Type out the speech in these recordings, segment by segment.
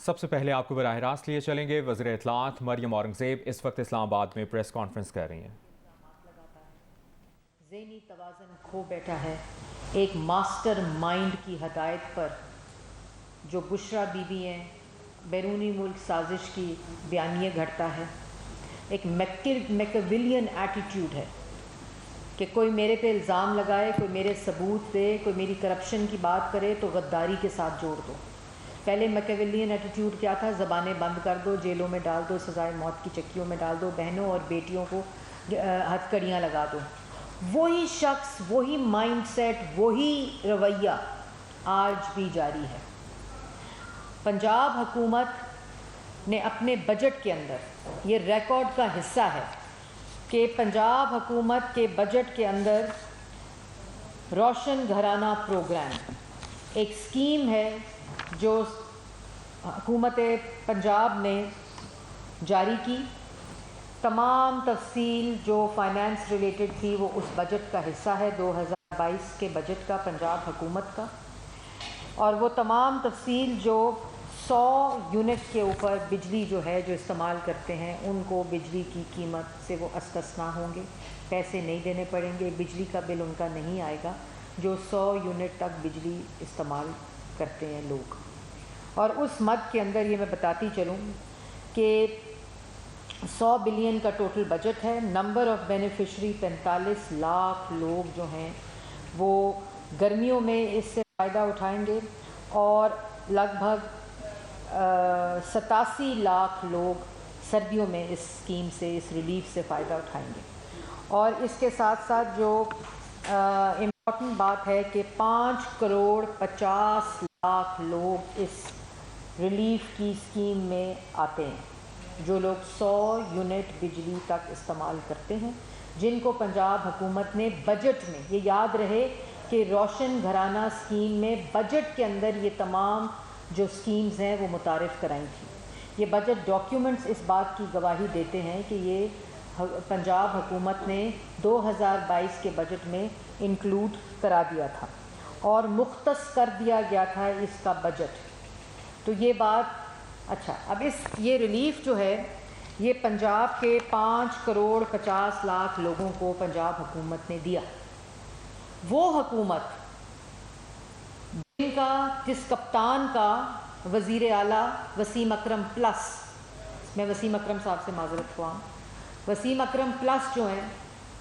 سب سے پہلے آپ کو براہ راست لیے چلیں گے وزیر اطلاعات مریم اورنگزیب اس وقت اسلام آباد میں پریس کانفرنس کر رہی ہیں۔ ذہنی توازن کھو بیٹھا ہے ایک ماسٹر مائنڈ کی ہدایت پر جو بشرا بی بی ہیں، بیرونی ملک سازش کی بیانیے گھڑتا ہے۔ ایک میکیویلین ایٹیٹیوڈ ہے کہ کوئی میرے پہ الزام لگائے، کوئی میرے ثبوت دے، کوئی میری کرپشن کی بات کرے تو غداری کے ساتھ جوڑ دو۔ پہلے میکیویلین ایٹیٹیوڈ کیا تھا؟ زبانیں بند کر دو، جیلوں میں ڈال دو، سزائے موت کی چکیوں میں ڈال دو، بہنوں اور بیٹیوں کو ہتھ کڑیاں لگا دو۔ وہی شخص، وہی مائنڈ سیٹ، وہی رویہ آج بھی جاری ہے۔ پنجاب حکومت نے اپنے بجٹ کے اندر، یہ ریکارڈ کا حصہ ہے کہ پنجاب حکومت کے بجٹ کے اندر روشن گھرانہ پروگرام ایک اسکیم ہے جو حکومت پنجاب نے جاری کی۔ تمام تفصیل جو فائنانس ریلیٹڈ تھی وہ اس بجٹ کا حصہ ہے، 2022 کے بجٹ کا، پنجاب حکومت کا۔ اور وہ تمام تفصیل جو 100 یونٹ کے اوپر بجلی جو ہے جو استعمال کرتے ہیں ان کو بجلی کی قیمت سے وہ استثنا ہوں گے، پیسے نہیں دینے پڑیں گے، بجلی کا بل ان کا نہیں آئے گا جو 100 یونٹ تک بجلی استعمال کرتے ہیں لوگ۔ اور اس مد کے اندر یہ میں بتاتی چلوں کہ 100 بلین کا ٹوٹل بجٹ ہے۔ نمبر آف بینیفیشری 45 لاکھ لوگ جو ہیں وہ گرمیوں میں اس سے فائدہ اٹھائیں گے اور لگ بھگ 87 لاکھ لوگ سردیوں میں اس اسکیم سے، اس ریلیف سے فائدہ اٹھائیں گے۔ اور اس کے ساتھ ساتھ جو امپورٹنٹ بات ہے کہ 5 کروڑ 50 لاکھ لوگ اس ریلیف کی اسکیم میں آتے ہیں، جو لوگ 100 یونٹ بجلی تک استعمال کرتے ہیں، جن کو پنجاب حکومت نے بجٹ میں، یہ یاد رہے کہ روشن گھرانہ اسکیم میں بجٹ کے اندر یہ تمام جو اسکیمز ہیں وہ متعارف کرائی تھیں۔ یہ بجٹ ڈاکیومنٹس اس بات کی گواہی دیتے ہیں کہ یہ پنجاب حکومت نے 2022 کے بجٹ میں انکلوڈ کرا دیا تھا اور مختص کر دیا گیا تھا اس کا بجٹ۔ تو یہ بات اچھا، اب یہ ریلیف جو ہے یہ پنجاب کے 5 کروڑ 50 لاکھ لوگوں کو پنجاب حکومت نے دیا۔ وہ حکومت جس کپتان کا وزیر اعلیٰ وسیم اکرم پلس، میں وسیم اکرم صاحب سے معذرت خواہ، وسیم اکرم پلس جو ہیں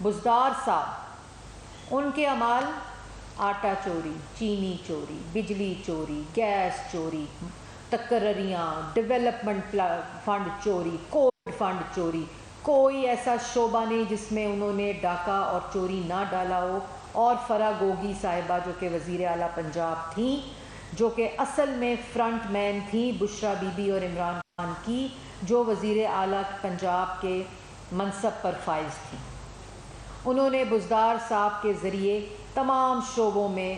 بزدار صاحب، ان کے اعمال آٹا چوری، چینی چوری، بجلی چوری، گیس چوری، تقرریاں، ڈیولپمنٹ فنڈ چوری، کووڈ فنڈ چوری، کوئی ایسا شعبہ نہیں جس میں انہوں نے ڈاکہ اور چوری نہ ڈالا ہو۔ اور فرح گوگی صاحبہ جو کہ وزیر اعلیٰ پنجاب تھیں، جو کہ اصل میں فرنٹ مین تھیں بشرا بی بی اور عمران خان کی، جو وزیر اعلیٰ پنجاب کے منصب پر فائز تھیں، انہوں نے بزدار صاحب کے ذریعے تمام شعبوں میں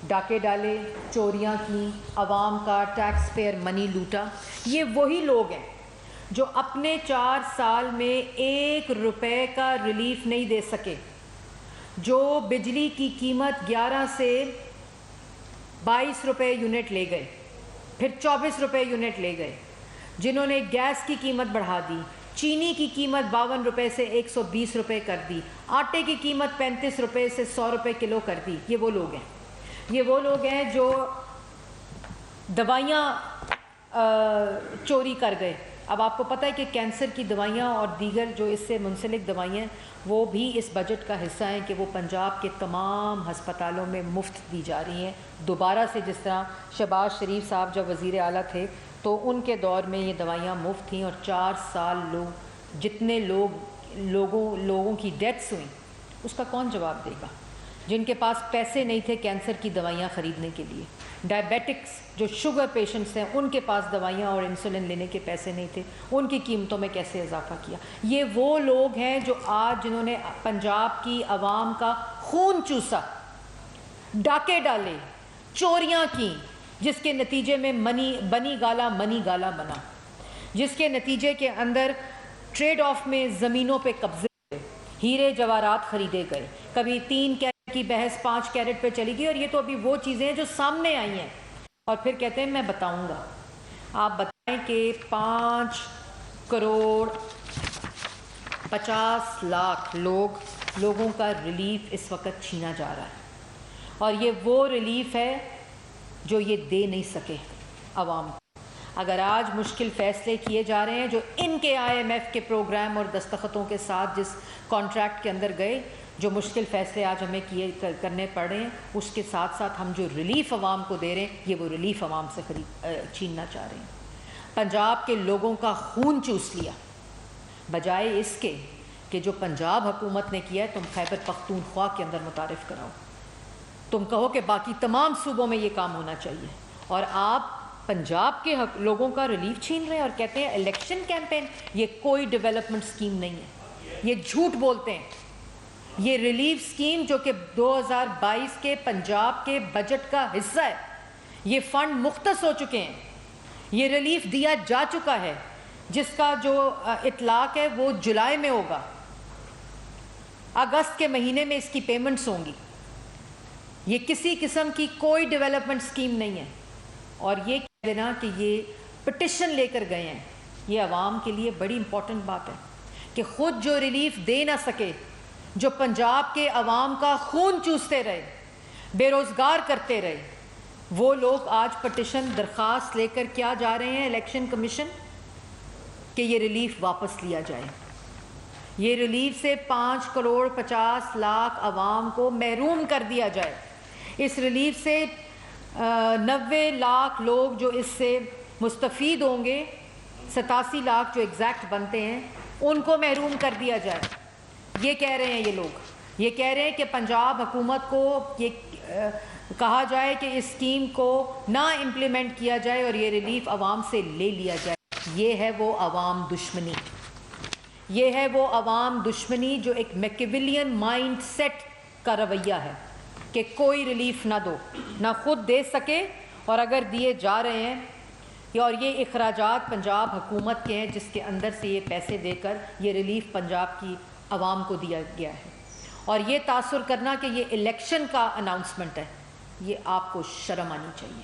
ڈاکے ڈالے، چوریاں کیں، عوام کا ٹیکس پیئر منی لوٹا۔ یہ وہی لوگ ہیں جو اپنے 4 سال میں 1 روپے کا ریلیف نہیں دے سکے، جو بجلی کی قیمت 11 سے 22 روپے یونٹ لے گئے، پھر 24 روپے یونٹ لے گئے، جنہوں نے گیس کی قیمت بڑھا دی، چینی کی قیمت 52 روپے سے 120 روپے کر دی، آٹے کی قیمت 35 روپے سے 100 روپے کلو کر دی۔ یہ وہ لوگ ہیں، یہ وہ لوگ ہیں جو دوائیاں چوری کر گئے۔ اب آپ کو پتہ ہے کہ کینسر کی دوائیاں اور دیگر جو اس سے منسلک دوائیاں وہ بھی اس بجٹ کا حصہ ہیں کہ وہ پنجاب کے تمام ہسپتالوں میں مفت دی جا رہی ہیں دوبارہ سے۔ جس طرح شہباز شریف صاحب جب وزیر اعلیٰ تھے تو ان کے دور میں یہ دوائیاں مفت تھیں، اور 4 سال جتنے لوگوں کی ڈیتھس ہوئیں اس کا کون جواب دے گا؟ جن کے پاس پیسے نہیں تھے کینسر کی دوائیاں خریدنے کے لیے، ڈائبیٹکس جو شوگر پیشنٹس ہیں ان کے پاس دوائیاں اور انسولن لینے کے پیسے نہیں تھے، ان کی قیمتوں میں کیسے اضافہ کیا؟ یہ وہ لوگ ہیں جو آج جنہوں نے پنجاب کی عوام کا خون چوسا، ڈاکے ڈالے، چوریاں کیں، جس کے نتیجے میں منی گالا بنا، جس کے نتیجے کے اندر ٹریڈ آف میں زمینوں پہ قبضے ہوئے، ہیرے جواہرات خریدے گئے، کبھی 3 کیرٹ کی بحث 5 کیرٹ پہ چلی گئی، اور یہ تو ابھی وہ چیزیں ہیں جو سامنے آئی ہیں، اور پھر کہتے ہیں میں بتاؤں گا۔ آپ کہ 5,50,00,000 لوگوں کا ریلیف اس وقت چھینا جا رہا ہے، اور یہ وہ ریلیف ہے جو یہ دے نہیں سکے عوام کو۔ اگر آج مشکل فیصلے کیے جا رہے ہیں جو ان کے IMF کے پروگرام اور دستخطوں کے ساتھ جس کانٹریکٹ کے اندر گئے، جو مشکل فیصلے آج ہمیں کرنے پڑ رہے ہیں، اس کے ساتھ ساتھ ہم جو ریلیف عوام کو دے رہے ہیں، یہ وہ ریلیف عوام سے چھیننا چاہ رہے ہیں۔ پنجاب کے لوگوں کا خون چوس لیا، بجائے اس کے کہ جو پنجاب حکومت نے کیا ہے تم خیبر پختونخوا کے اندر متعارف کراؤ، تم کہو کہ باقی تمام صوبوں میں یہ کام ہونا چاہیے، اور آپ پنجاب کے لوگوں کا ریلیف چھین رہے ہیں اور کہتے ہیں الیکشن کیمپین۔ یہ کوئی ڈیولپمنٹ سکیم نہیں ہے، یہ جھوٹ بولتے ہیں۔ یہ ریلیف سکیم جو کہ 2022 کے پنجاب کے بجٹ کا حصہ ہے، یہ فنڈ مختص ہو چکے ہیں، یہ ریلیف دیا جا چکا ہے، جس کا جو اطلاق ہے وہ جولائی میں ہوگا، اگست کے مہینے میں اس کی پیمنٹس ہوں گی۔ یہ کسی قسم کی کوئی ڈیولپمنٹ سکیم نہیں ہے، اور یہ کہہ دینا کہ یہ پٹیشن لے کر گئے ہیں، یہ عوام کے لیے بڑی امپورٹنٹ بات ہے کہ خود جو ریلیف دے نہ سکے، جو پنجاب کے عوام کا خون چوستے رہے، بے روزگار کرتے رہے، وہ لوگ آج پٹیشن درخواست لے کر کیا جا رہے ہیں الیکشن کمیشن کہ یہ ریلیف واپس لیا جائے۔ یہ ریلیف سے 5,50,00,000 عوام کو محروم کر دیا جائے۔ اس ریلیف سے 90 لاکھ لوگ جو اس سے مستفید ہوں گے، 87 لاکھ جو ایگزیکٹ بنتے ہیں، ان کو محروم کر دیا جائے۔ یہ کہہ رہے ہیں یہ لوگ، یہ کہہ رہے ہیں کہ پنجاب حکومت کو یہ کہا جائے کہ اس اسکیم کو نہ امپلیمنٹ کیا جائے اور یہ ریلیف عوام سے لے لیا جائے۔ یہ ہے وہ عوام دشمنی، یہ ہے وہ عوام دشمنی جو ایک میکیولین مائنڈ سیٹ کا رویہ ہے کہ کوئی ریلیف نہ دو، نہ خود دے سکے، اور اگر دیے جا رہے ہیں اور یہ اخراجات پنجاب حکومت کے ہیں جس کے اندر سے یہ پیسے دے کر یہ ریلیف پنجاب کی عوام کو دیا گیا ہے، اور یہ تاثر کرنا کہ یہ الیکشن کا اناؤنسمنٹ ہے، یہ آپ کو شرم آنی چاہیے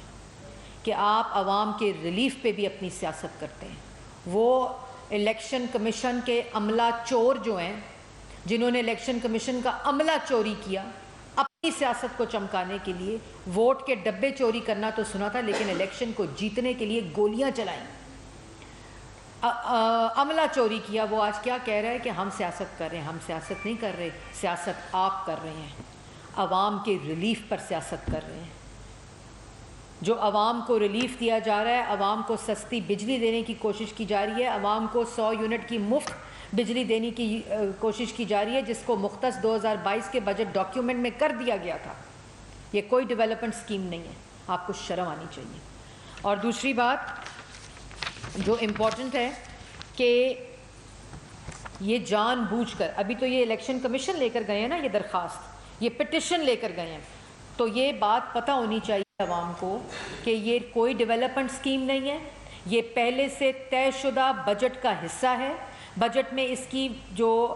کہ آپ عوام کے ریلیف پہ بھی اپنی سیاست کرتے ہیں۔ وہ الیکشن کمیشن کے عملہ چور جو ہیں، جنہوں نے الیکشن کمیشن کا عملہ چوری کیا اپنی سیاست کو چمکانے کے لیے، ووٹ کے ڈبے چوری کرنا تو سنا تھا، لیکن الیکشن کو جیتنے کے لیے گولیاں چلائیں، عملہ چوری کیا، وہ آج کیا کہہ رہا ہے کہ ہم سیاست کر رہے ہیں۔ ہم سیاست نہیں کر رہے، سیاست آپ کر رہے ہیں، عوام کے ریلیف پر سیاست کر رہے ہیں۔ جو عوام کو ریلیف دیا جا رہا ہے، عوام کو سستی بجلی دینے کی کوشش کی جا رہی ہے، عوام کو 100 یونٹ کی مفت بجلی دینے کی کوشش کی جا رہی ہے، جس کو مختص 2022 کے بجٹ ڈاکیومنٹ میں کر دیا گیا تھا۔ یہ کوئی ڈیولپمنٹ سکیم نہیں ہے، آپ کو شرم آنی چاہیے۔ اور دوسری بات جو امپورٹنٹ ہے کہ یہ جان بوجھ کر، ابھی تو یہ الیکشن کمیشن لے کر گئے ہیں نا، یہ درخواست، یہ پٹیشن لے کر گئے ہیں، تو یہ بات پتہ ہونی چاہیے عوام کو کہ یہ کوئی ڈیولپمنٹ سکیم نہیں ہے، یہ پہلے سے طے شدہ بجٹ کا حصہ ہے۔ بجٹ میں اس کی جو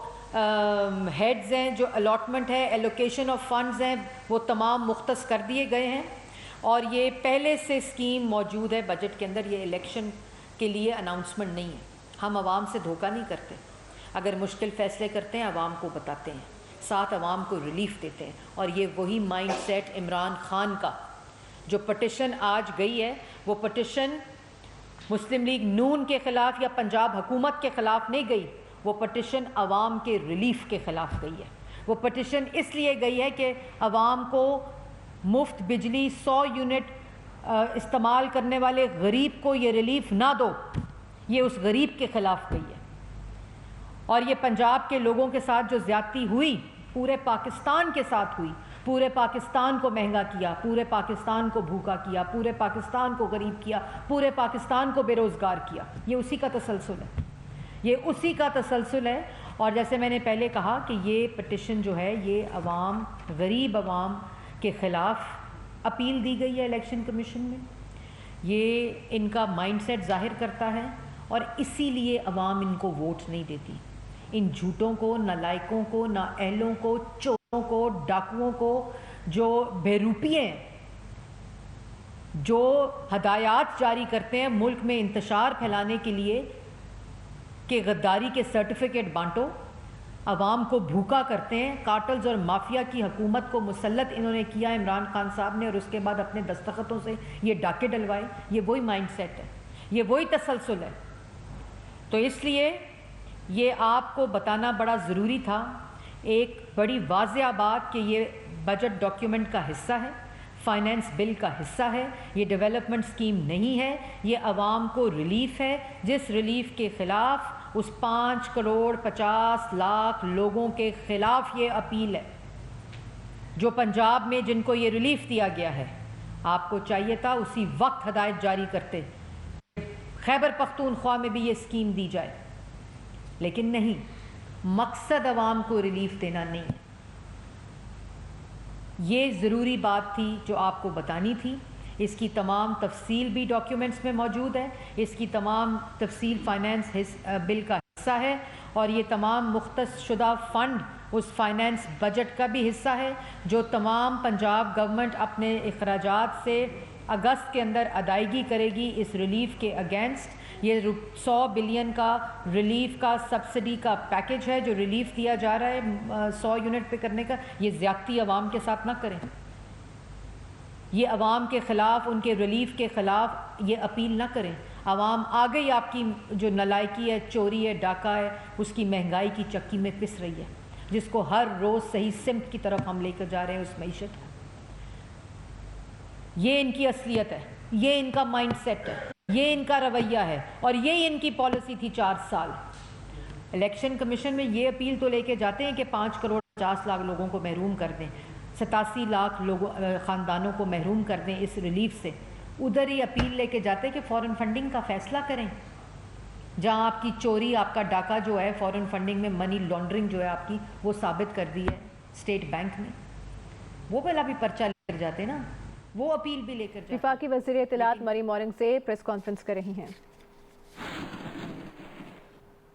ہیڈز ہیں، جو الاٹمنٹ ہے، ایلوکیشن آف فنڈز ہیں، وہ تمام مختص کر دیے گئے ہیں، اور یہ پہلے سے اسکیم موجود ہے بجٹ کے اندر۔ یہ الیکشن کے لیے اناؤنسمنٹ نہیں ہے۔ ہم عوام سے دھوکہ نہیں کرتے، اگر مشکل فیصلے کرتے ہیں عوام کو بتاتے ہیں، ساتھ عوام کو ریلیف دیتے ہیں، اور یہ وہی مائنڈ سیٹ عمران خان کا جو پٹیشن آج گئی ہے، وہ پٹیشن مسلم لیگ نون کے خلاف یا پنجاب حکومت کے خلاف نہیں گئی، وہ پٹیشن عوام کے ریلیف کے خلاف گئی ہے۔ وہ پٹیشن اس لیے گئی ہے کہ عوام کو مفت بجلی 100 یونٹ استعمال کرنے والے غریب کو یہ ریلیف نہ دو، یہ اس غریب کے خلاف گئی ہے۔ اور یہ پنجاب کے لوگوں کے ساتھ جو زیادتی ہوئی، پورے پاکستان کے ساتھ ہوئی، پورے پاکستان کو مہنگا کیا، پورے پاکستان کو بھوکا کیا، پورے پاکستان کو غریب کیا، پورے پاکستان کو بے روزگار کیا، یہ اسی کا تسلسل ہے، یہ اسی کا تسلسل ہے۔ اور جیسے میں نے پہلے کہا کہ یہ پٹیشن جو ہے یہ عوام، غریب عوام کے خلاف اپیل دی گئی ہے الیکشن کمیشن میں، یہ ان کا مائنڈ سیٹ ظاہر کرتا ہے، اور اسی لیے عوام ان کو ووٹ نہیں دیتی۔ ان جھوٹوں کو، نالائقوں کو، نااہلوں کو، چوروں کو، ڈاکوؤں کو، جو بے روپیے ہیں، جو ہدایات جاری کرتے ہیں ملک میں انتشار پھیلانے کے لیے کہ غداری کے سرٹیفکیٹ بانٹو، عوام کو بھوکا کرتے ہیں، کارٹلز اور مافیا کی حکومت کو مسلط انہوں نے کیا عمران خان صاحب نے، اور اس کے بعد اپنے دستخطوں سے یہ ڈاکے ڈلوائے. یہ وہی مائنڈ سیٹ ہے، یہ وہی تسلسل ہے. تو اس لیے یہ آپ کو بتانا بڑا ضروری تھا، ایک بڑی واضح بات کہ یہ بجٹ ڈاکیومنٹ کا حصہ ہے، فائنینس بل کا حصہ ہے، یہ ڈیولپمنٹ سکیم نہیں ہے، یہ عوام کو ریلیف ہے، جس ریلیف کے خلاف اس 5,50,00,000 لوگوں کے خلاف یہ اپیل ہے جو پنجاب میں جن کو یہ ریلیف دیا گیا ہے. آپ کو چاہیے تھا اسی وقت ہدایت جاری کرتے، خیبر پختونخوا میں بھی یہ اسکیم دی جائے، لیکن نہیں، مقصد عوام کو ریلیف دینا نہیں ہے. یہ ضروری بات تھی جو آپ کو بتانی تھی. اس کی تمام تفصیل بھی ڈاکیومنٹس میں موجود ہے، اس کی تمام تفصیل فائنینس بل کا حصہ ہے، اور یہ تمام مختص شدہ فنڈ اس فائنینس بجٹ کا بھی حصہ ہے جو تمام پنجاب گورنمنٹ اپنے اخراجات سے اگست کے اندر ادائیگی کرے گی اس ریلیف کے اگینسٹ. یہ 100 بلین کا ریلیف کا سبسڈی کا پیکج ہے جو ریلیف دیا جا رہا ہے 100 یونٹ پہ کرنے کا. یہ زیادتی عوام کے ساتھ نہ کریں، یہ عوام کے خلاف، ان کے ریلیف کے خلاف یہ اپیل نہ کریں. عوام آ گئی، آپ کی جو نالائکی ہے، چوری ہے، ڈاکہ ہے، اس کی مہنگائی کی چکی میں پس رہی ہے، جس کو ہر روز صحیح سمت کی طرف ہم لے کر جا رہے ہیں اس معیشت. یہ ان کی اصلیت ہے، یہ ان کا مائنڈ سیٹ ہے، یہ ان کا رویہ ہے، اور یہ ان کی پالیسی تھی 4 سال. الیکشن کمیشن میں یہ اپیل تو لے کے جاتے ہیں کہ 5,50,00,000 لوگوں کو محروم کر دیں، 87 لاکھ لوگوں خاندانوں کو محروم کر دیں اس ریلیف سے. ادھر ہی اپیل لے کے جاتے ہیں کہ فورن فنڈنگ کا فیصلہ کریں، جہاں آپ کی چوری، آپ کا ڈاکہ جو ہے فورن فنڈنگ میں منی لانڈرنگ جو ہے آپ کی وہ ثابت کر دی ہے اسٹیٹ بینک نے. وہ پہلا بھی پرچہ لے کر جاتے نا، وہ اپیل بھی لے کر جاتے. وفاقی وزیر اطلاعات مریم اورنگزیب پریس کانفرنس کر رہی ہیں.